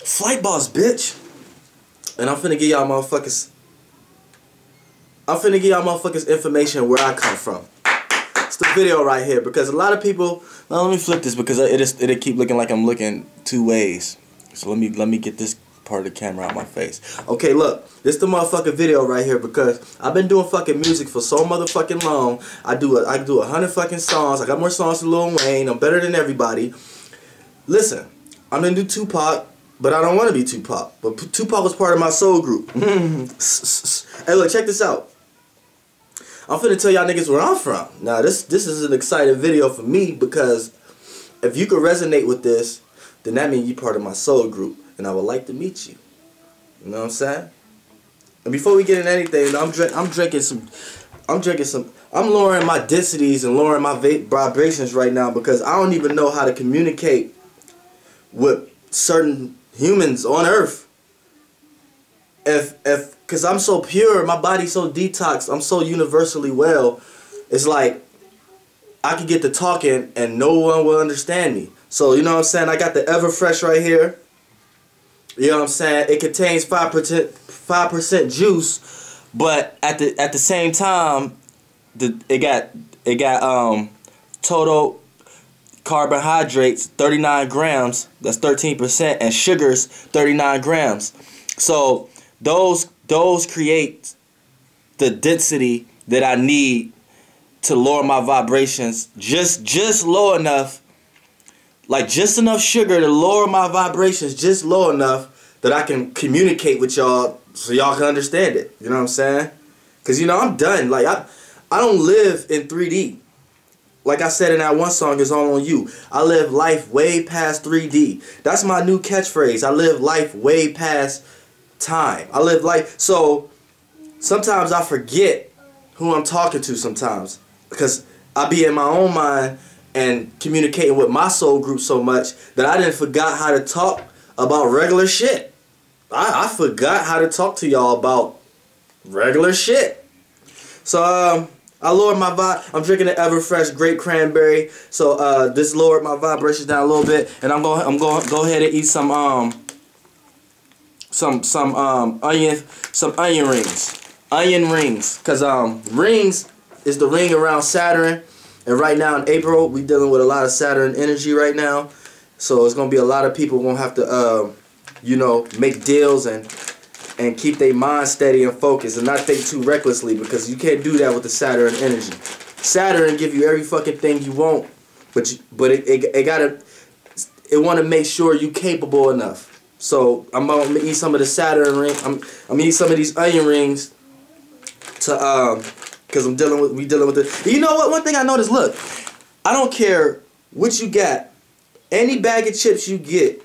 Flightboss, bitch. And I'm finna give y'all motherfuckers information where I come from. It's the video right here because a lot of people. Now let me flip this because it'll keep looking like I'm looking two ways. So let me get this part of the camera out my face. Okay, look, this the motherfucking video right here because I've been doing fucking music for so motherfucking long. I do 100 fucking songs. I got more songs than Lil Wayne. I'm better than everybody. Listen, I'm gonna do Tupac, but I don't want to be Tupac. But Tupac was part of my soul group. Hey, look, check this out. I'm finna tell y'all niggas where I'm from. Now, this is an exciting video for me because if you could resonate with this, then that means you're part of my soul group, and I would like to meet you. You know what I'm saying? And before we get into anything, I'm lowering my densities and lowering my vibrations right now because I don't even know how to communicate with certain humans on Earth. Cause I'm so pure, my body's so detoxed, I'm so universally well, it's like I could get to talking and no one will understand me. So you know what I'm saying? I got the Everfresh right here. You know what I'm saying? It contains 5% juice, but at the same time, it got total carbohydrates 39 grams. That's 13%, and sugars 39 grams. So those create the density that I need to lower my vibrations just low enough, like just enough sugar to lower my vibrations just low enough that I can communicate with y'all so y'all can understand it. You know what I'm saying? Because you know I'm done. Like I don't live in 3D. Like I said in that one song, It's All On You. I live life way past 3D. That's my new catchphrase. I live life way past time. I live life. So sometimes I forget who I'm talking to sometimes because I be in my own mind and communicating with my soul group so much that I didn't forgot how to talk about regular shit. I forgot how to talk to y'all about regular shit. So I lowered my vibe. I'm drinking the Everfresh Grape Cranberry. So this lowered my vibrations down a little bit, and I'm going go ahead and eat some onion rings, cause rings is the ring around Saturn, and right now in April we dealing with a lot of Saturn energy right now, so it's gonna be a lot of people gonna have to you know, make deals and keep their mind steady and focused and not think too recklessly, because you can't do that with the Saturn energy. Saturn give you every fucking thing you want, but it want to make sure you capable enough. So I'm gonna eat some of the Saturn ring. I'm gonna eat some of these onion rings to because we dealing with the. You know what? One thing I noticed. Look, I don't care what you got. Any bag of chips you get,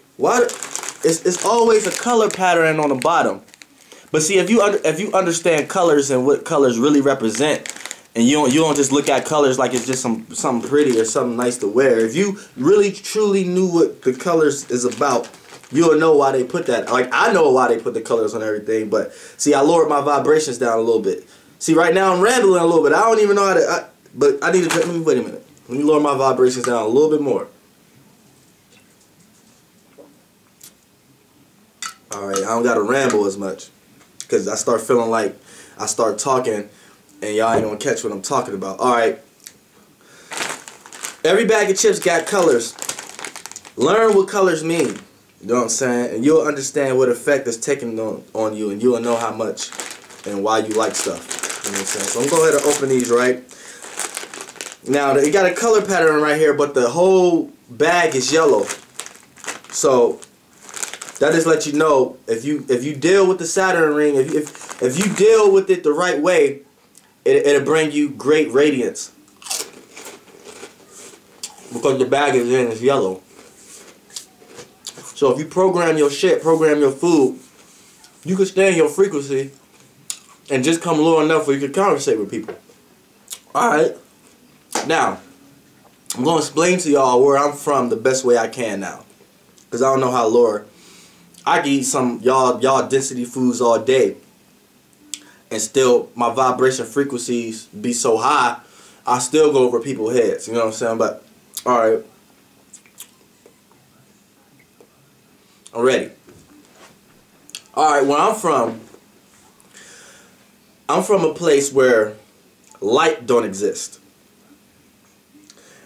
it's always a color pattern on the bottom. But see, if you understand colors and what colors really represent, and you don't just look at colors like it's just something pretty or something nice to wear. If you really truly knew what the colors is about, you'll know why they put that. Like I know why they put the colors on everything, but see, I lowered my vibrations down a little bit. See, right now I'm rambling a little bit. I don't even know how to. But I need to. Let me wait a minute. Let me lower my vibrations down a little bit more. All right, I don't gotta ramble as much, because I start feeling like I start talking and y'all ain't gonna catch what I'm talking about. All right. Every bag of chips got colors. Learn what colors mean. You know what I'm saying? And you'll understand what effect it's taking on you, and you'll know how much and why you like stuff. You know what I'm saying? So I'm going to go ahead and open these, right? Now, you got a color pattern right here, but the whole bag is yellow. So that just lets you know, if you deal with the Saturn ring, if you deal with it the right way, it'll bring you great radiance. Because the bag is yellow. So if you program your shit, program your food, you can stay in your frequency and just come low enough where you can conversate with people. Alright. Now, I'm going to explain to y'all where I'm from the best way I can now. Because I don't know how lower. I can eat some y'all density foods all day and still my vibration frequencies be so high, I still go over people's heads. You know what I'm saying? But, alright. I'm ready. Alright, where I'm from a place where light don't exist.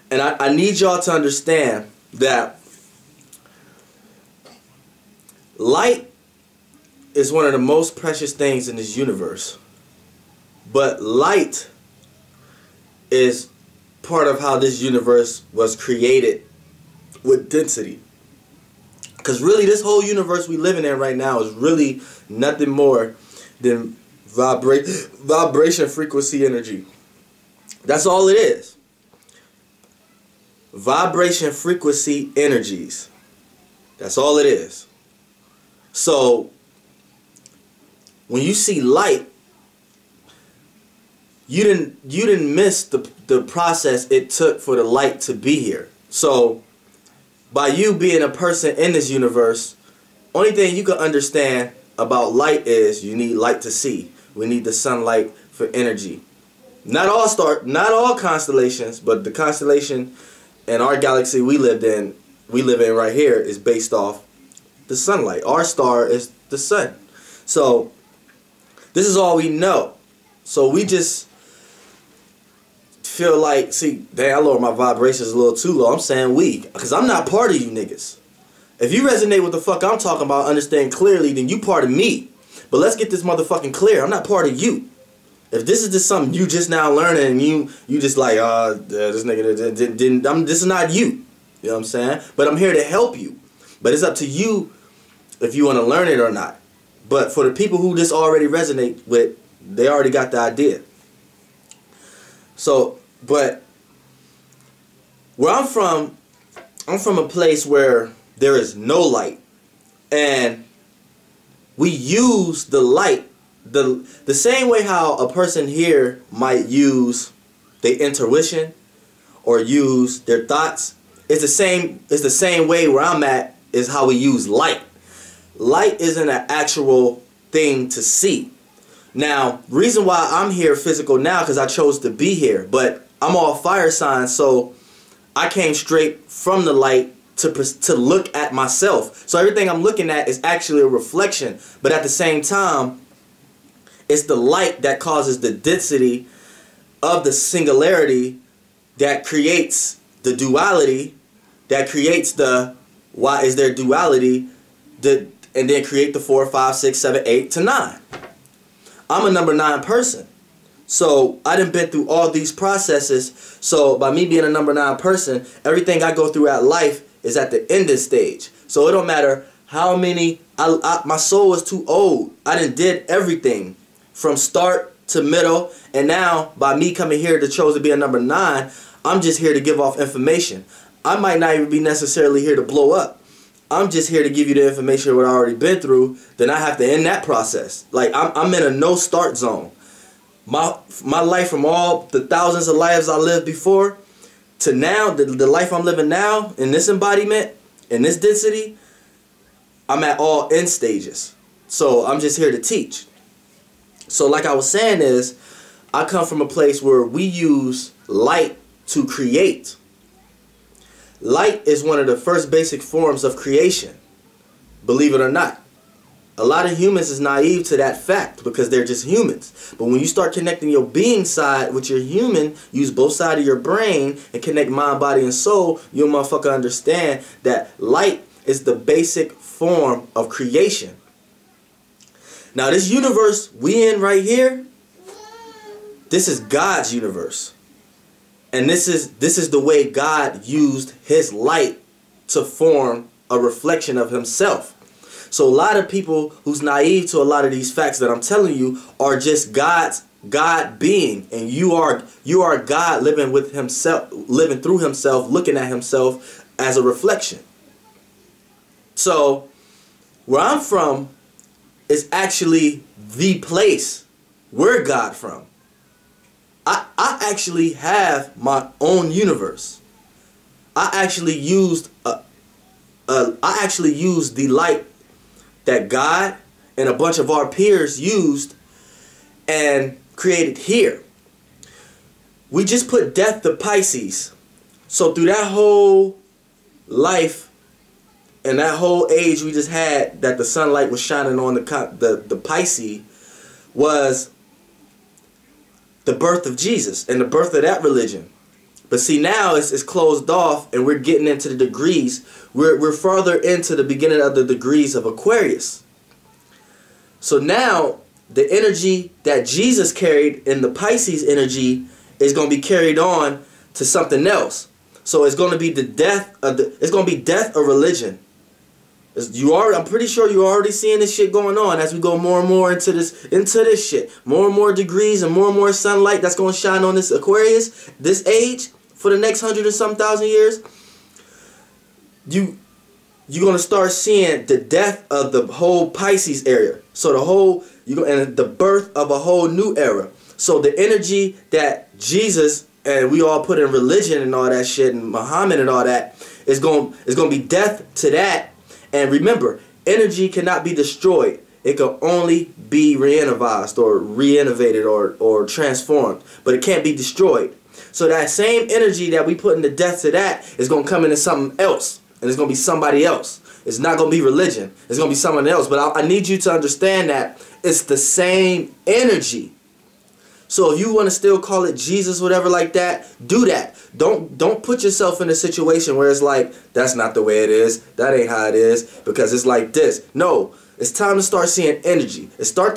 And I need y'all to understand that light is one of the most precious things in this universe. But light is part of how this universe was created with density. Because really this whole universe we living in right now is really nothing more than vibration, frequency, energy. That's all it is. Vibration, frequency, energies. That's all it is. So when you see light, you didn't miss the process it took for the light to be here. So by you being a person in this universe, only thing you can understand about light is you need light to see. We need the sunlight for energy. Not all constellations, but the constellation in our galaxy we live in right here is based off the sunlight. Our star is the sun. So this is all we know. So we just feel like, see, dang, I lowered my vibrations a little too low. I'm saying we, because I'm not part of you niggas. If you resonate with the fuck I'm talking about, understand clearly, then you part of me. But let's get this motherfucking clear. I'm not part of you. If this is just something you just now learning and you just like, this nigga didn't, this is not you. You know what I'm saying? But I'm here to help you. But it's up to you if you want to learn it or not. But for the people who this already resonate with, they already got the idea. So, but where I'm from a place where there is no light. And we use the light the same way how a person here might use their intuition or use their thoughts. It's the same way where I'm at is how we use light. Light isn't an actual thing to see. Now, reason why I'm here physical now because I chose to be here, but I'm all fire signs, so I came straight from the light to look at myself. So everything I'm looking at is actually a reflection, but at the same time, it's the light that causes the density of the singularity that creates the duality, that creates the why is there duality, and then create the 4, 5, 6, 7, 8 to 9. I'm a number 9 person. So I done been through all these processes. So by me being a number 9 person, everything I go through at life is at the ending stage. So it don't matter how many, my soul is too old. I done did everything from start to middle. And now by me coming here to chose to be a number 9, I'm just here to give off information. I might not even be necessarily here to blow up. I'm just here to give you the information of what I already been through. Then I have to end that process. Like I'm in a no start zone. My life from all the thousands of lives I lived before to now, the life I'm living now in this embodiment, in this density, I'm at all end stages. So I'm just here to teach. So like I was saying is, I come from a place where we use light to create. Light is one of the first basic forms of creation, believe it or not. A lot of humans is naive to that fact because they're just humans. But when you start connecting your being side with your human, use both sides of your brain and connect mind, body, and soul, you'll motherfucker understand that light is the basic form of creation. Now this universe we in right here, this is God's universe. And this is the way God used his light to form a reflection of himself. So a lot of people who's naive to a lot of these facts that I'm telling you are just God being, and you are God living with himself, living through himself, looking at himself as a reflection. So where I'm from is actually the place where God from. I actually have my own universe. I actually used the light that God and a bunch of our peers used and created here. We just put death to Pisces. So through that whole life And that whole age we just had, that the sunlight was shining on the Pisces, was the birth of Jesus and the birth of that religion. But see, now it's closed off, and we're getting into the degrees. We're further into the beginning of the degrees of Aquarius. So now the energy that Jesus carried in the Pisces energy is going to be carried on to something else. So it's going to be the death of it's going to be death of religion. I'm pretty sure you're already seeing this shit going on as we go more and more into this shit. More and more degrees and more sunlight that's going to shine on this Aquarius, this age, for the next 100 or some thousand years. You're going to start seeing the death of the whole Pisces area. So and the birth of a whole new era. So the energy that Jesus and we all put in religion and all that shit, and Muhammad and all that, is going to be death to that. And remember, energy cannot be destroyed. It can only be reinnovated or reinnovated or transformed. But it can't be destroyed. So that same energy that we put in the death to that is going to come into something else. And it's going to be somebody else. It's not going to be religion. It's going to be someone else. But I need you to understand that it's the same energy. So if you want to still call it Jesus, whatever like that, do that. Don't put yourself in a situation where it's like, that's not the way it is. That ain't how it is, because it's like this. No, it's time to start seeing energy. It's time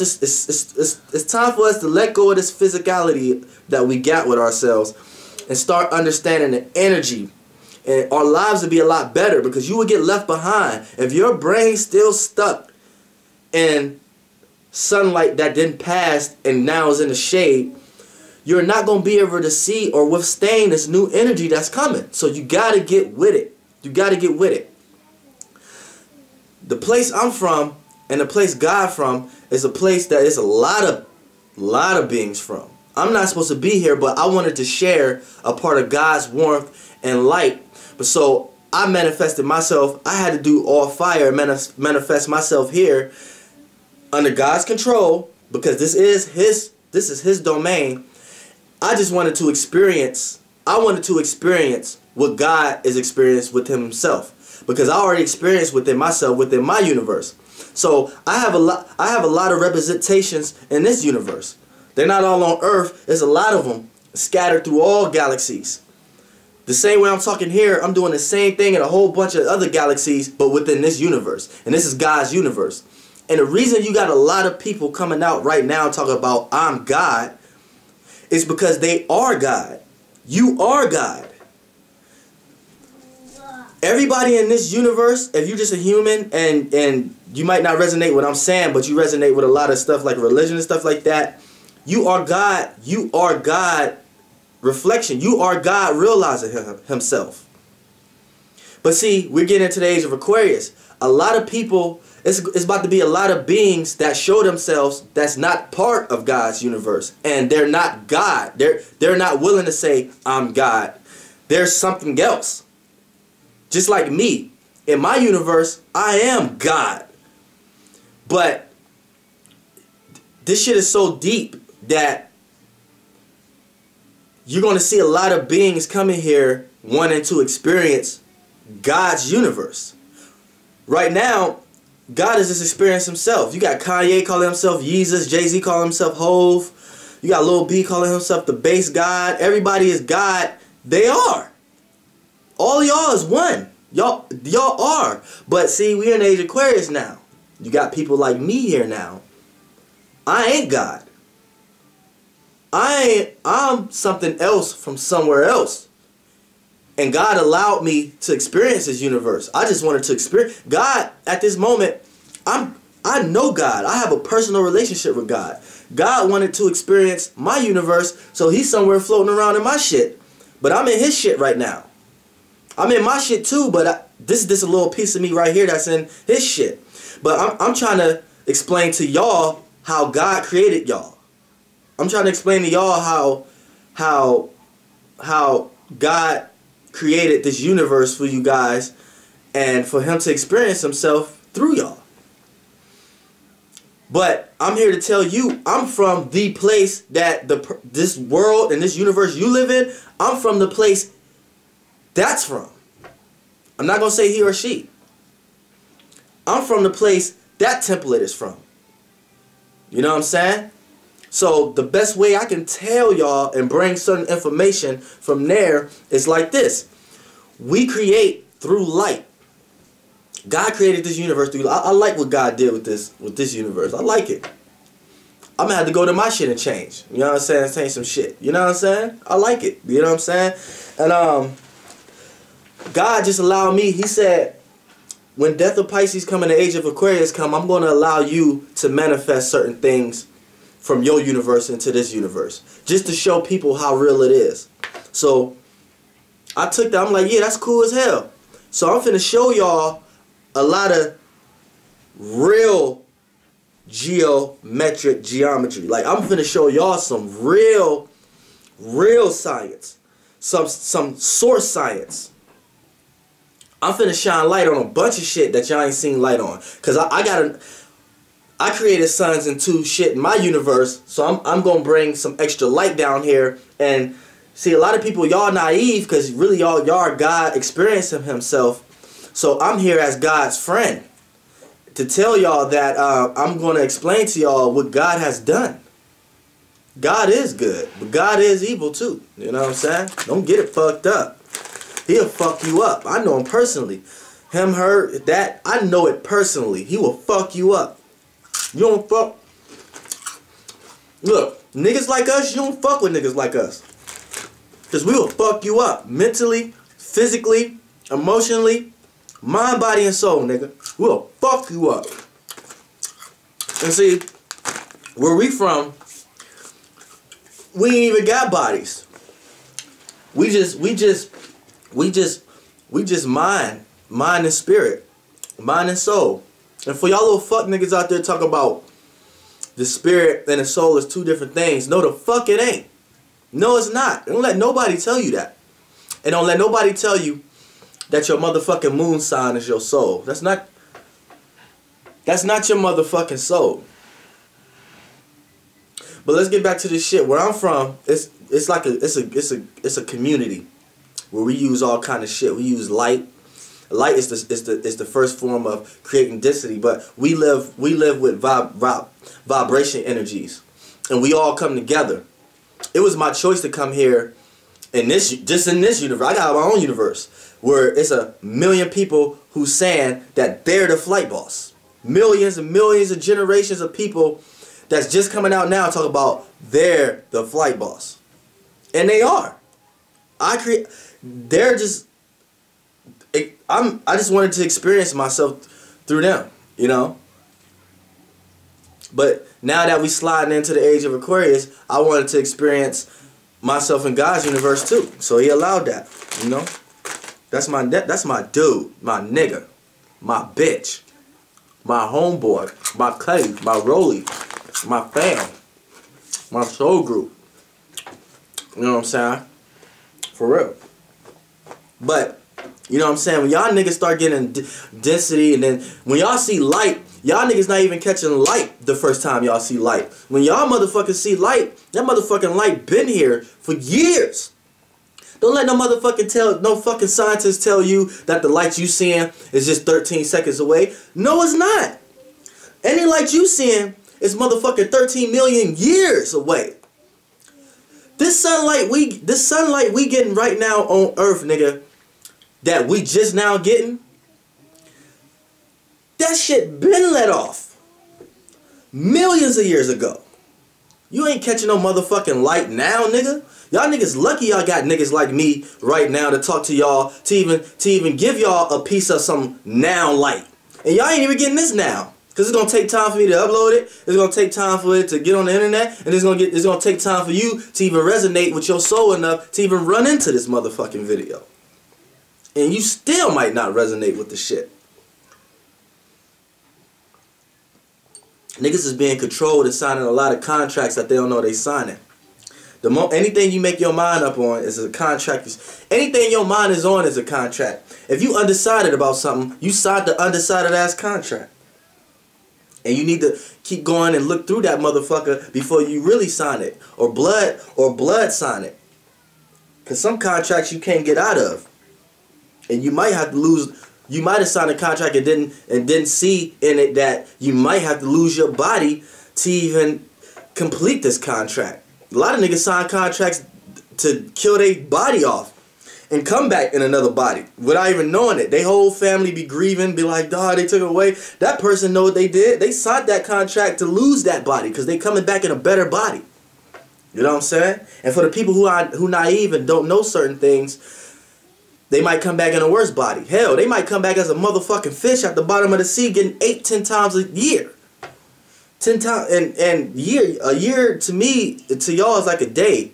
for us to let go of this physicality that we got with ourselves and start understanding the energy. And our lives would be a lot better, because you would get left behind if your brain's still stuck in sunlight that didn't pass and now is in the shade. You're not going to be able to see or withstand this new energy that's coming. So you got to get with it. You got to get with it. The place I'm from and the place God from is a place that is a lot of beings from. I'm not supposed to be here, but I wanted to share a part of God's warmth and light. But so I manifested myself. I had to do all fire and manifest myself here under God's control, because this is his domain. I just wanted to experience. I wanted to experience what God is experienced with himself, because I already experienced within myself, within my universe. So I have a lot of representations in this universe. They're not all on Earth. There's a lot of them scattered through all galaxies. The same way I'm talking here, I'm doing the same thing in a whole bunch of other galaxies, but within this universe. And this is God's universe. And the reason you got a lot of people coming out right now talking about I'm God is because they are God. You are God. Everybody in this universe, if you're just a human and you might not resonate with what I'm saying, but you resonate with a lot of stuff like religion and stuff like that, you are God. You are God reflection. You are God realizing himself. But see, we're getting into the age of Aquarius. A lot of people, it's about to be a lot of beings that show themselves that's not part of God's universe. And they're not God. They're not willing to say, I'm God. There's something else. Just like me. In my universe, I am God. But this shit is so deep that you're going to see a lot of beings coming here wanting to experience God's universe. Right now, God is just experiencing himself. You got Kanye calling himself Jesus, Jay-Z calling himself Hove. You got Lil B calling himself the base God. Everybody is God. They are. All y'all is one. Y'all are. But see, we're in the age of Aquarius now. You got people like me here now. I ain't God. I'm something else from somewhere else. And God allowed me to experience his universe. I just wanted to experience God at this moment. I know God. I have a personal relationship with God. God wanted to experience my universe, so he's somewhere floating around in my shit. But I'm in his shit right now. I'm in my shit too, but this is a little piece of me right here that's in his shit. But I'm trying to explain to y'all how God created y'all. I'm trying to explain to y'all how God created this universe for you guys, and for him to experience himself through y'all. But I'm here to tell you, I'm from the place that this world and this universe you live in, I'm from the place that's from. I'm not going to say he or she. I'm from the place that template is from. You know what I'm saying? So the best way I can tell y'all and bring certain information from there is like this. We create through light. God created this universe through light. I like what God did with this universe. I like it. I'm gonna have to go to my shit and change. You know what I'm saying? Change some shit. You know what I'm saying? I like it. You know what I'm saying? And God just allowed me, he said, when Death of Pisces come and the Age of Aquarius come, I'm gonna allow you to manifest certain things from your universe into this universe. Just to show people how real it is. So I took that, I'm like, yeah, that's cool as hell. So I'm finna show y'all a lot of real geometric geometry. Like, I'm finna show y'all some real science. Some source science. I'm finna shine light on a bunch of shit that y'all ain't seen light on. Cause I created suns and two shit in my universe, so I'm gonna bring some extra light down here. And see, a lot of people, y'all naive, cause really y'all are God experiencing himself. So I'm here as God's friend to tell y'all that I'm gonna explain to y'all what God has done. God is good, but God is evil too. You know what I'm saying? Don't get it fucked up. He'll fuck you up. I know him personally. Him, her, that, I know it personally. He will fuck you up. You don't fuck. Look, niggas like us, you don't fuck with niggas like us. Because we will fuck you up. Mentally, physically, emotionally, mind, body, and soul, nigga. We'll fuck you up. And see, where we from, we ain't even got bodies. We just mind and spirit, mind and soul. And for y'all little fuck niggas out there talking about the spirit and the soul is two different things, no the fuck it ain't. No it's not. Don't let nobody tell you that. And don't let nobody tell you that your motherfucking moon sign is your soul. That's not your motherfucking soul. But let's get back to this shit. Where I'm from, it's like a community where we use all kind of shit. We use light. Light is the first form of creating density, but we live with vibration energies, and we all come together. It was my choice to come here in this universe. I got my own universe where it's 1 million people who saying that they're the flight boss. Millions and millions of generations of people that's just coming out now talk about they're the flight boss, and they are. They're just. I just wanted to experience myself through them, you know. But now that we sliding into the Age of Aquarius, I wanted to experience myself in God's universe too. So he allowed that, you know. That's my dude, my nigga, my bitch, my homeboy, my cave, my rollie, my fam, my soul group. You know what I'm saying? For real. But you know what I'm saying? When y'all niggas start getting density, and then when y'all see light, y'all niggas not even catching light the first time y'all see light. When y'all motherfuckers see light, that motherfucking light been here for years. Don't let no fucking scientist tell you that the light you seeing is just 13 seconds away. No, it's not. Any light you seeing is motherfucking 13 million years away. This sunlight we getting right now on Earth, nigga, that we just now getting, that shit been let off millions of years ago. You ain't catching no motherfucking light now, nigga. Y'all niggas lucky y'all got niggas like me right now to talk to y'all, to even give y'all a piece of some now light. And y'all ain't even getting this now. Cause it's gonna take time for me to upload it. It's gonna take time for it to get on the internet, and it's gonna take time for you to even resonate with your soul enough to even run into this motherfucking video. And you still might not resonate with the shit. Niggas is being controlled and signing a lot of contracts that they don't know they signing. Anything you make your mind up on is a contract. Anything your mind is on is a contract. If you undecided about something, you signed the undecided ass contract. And you need to keep going and look through that motherfucker before you really sign it. Or blood sign it. Because some contracts you can't get out of. And you might have to lose You might have signed a contract and didn't see in it that you might have to lose your body to even complete this contract. A lot of niggas sign contracts to kill their body off and come back in another body without even knowing it. They whole family be grieving, be like, dawg, they took it away. That person know what they did. They signed that contract to lose that body because they coming back in a better body. You know what I'm saying? And for the people who naive and don't know certain things, they might come back in a worse body. Hell, they might come back as a motherfucking fish at the bottom of the sea getting 8, 10 times a year. 10 times, and a year to me, to y'all is like a day.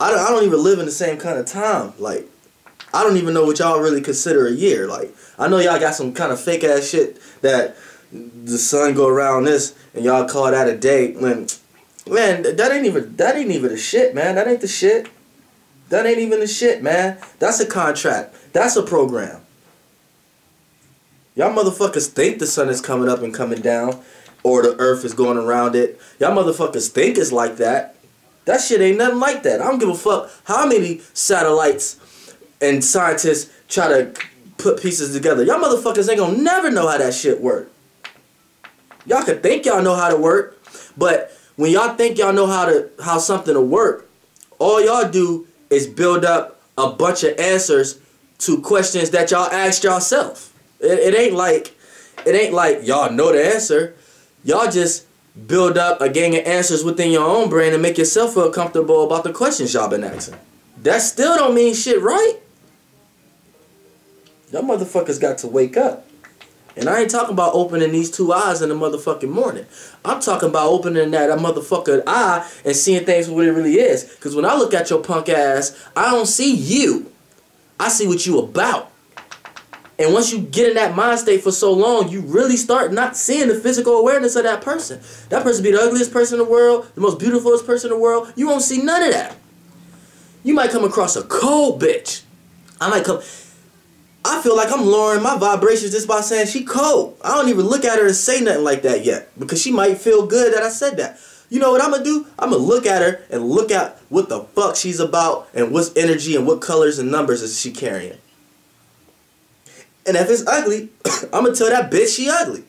I don't even live in the same kind of time. Like, I don't even know what y'all really consider a year. Like, I know y'all got some kind of fake ass shit that the sun go around this and y'all call that a day. Man, that ain't even the shit, man. That ain't the shit. That ain't even the shit, man. That's a contract. That's a program. Y'all motherfuckers think the sun is coming up and coming down, or the earth is going around it. Y'all motherfuckers think it's like that. That shit ain't nothing like that. I don't give a fuck how many satellites and scientists try to put pieces together. Y'all motherfuckers ain't gonna never know how that shit work. Y'all can think y'all know how to work, but when y'all think y'all know how something to work, all y'all do is build up a bunch of answers to questions that y'all asked yourself. It ain't like y'all know the answer. Y'all just build up a gang of answers within your own brain and make yourself feel comfortable about the questions y'all been asking. That still don't mean shit, right? Y'all motherfuckers got to wake up. And I ain't talking about opening these 2 eyes in the motherfucking morning. I'm talking about opening that motherfucking eye and seeing things for what it really is. Because when I look at your punk ass, I don't see you. I see what you about. And once you get in that mind state for so long, you really start not seeing the physical awareness of that person. That person be the ugliest person in the world, the most beautifulest person in the world. You won't see none of that. You might come across a cold bitch. I feel like I'm lowering my vibrations just by saying she cold. I don't even look at her and say nothing like that yet, because she might feel good that I said that. You know what I'm going to do? I'm going to look at her and look at what the fuck she's about and what's energy and what colors and numbers is she carrying. And if it's ugly, I'm going to tell that bitch she ugly.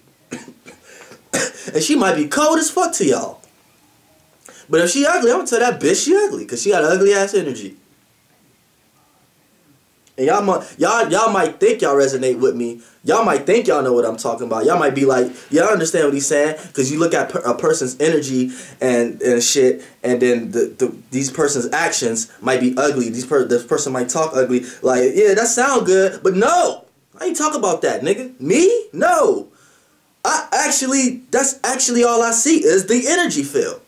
And she might be cold as fuck to y'all. But if she ugly, I'm going to tell that bitch she ugly, because she got ugly ass energy. And y'all might think y'all resonate with me. Y'all might think y'all know what I'm talking about. Y'all might be like, yeah, I understand what he's saying, because you look at a person's energy and shit, and then these person's actions might be ugly. This person might talk ugly. Like, yeah, that sound good, but no, I ain't talk about that, nigga. Me? No. That's actually all I see is the energy field.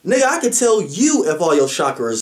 Nigga, I can tell you if all your chakras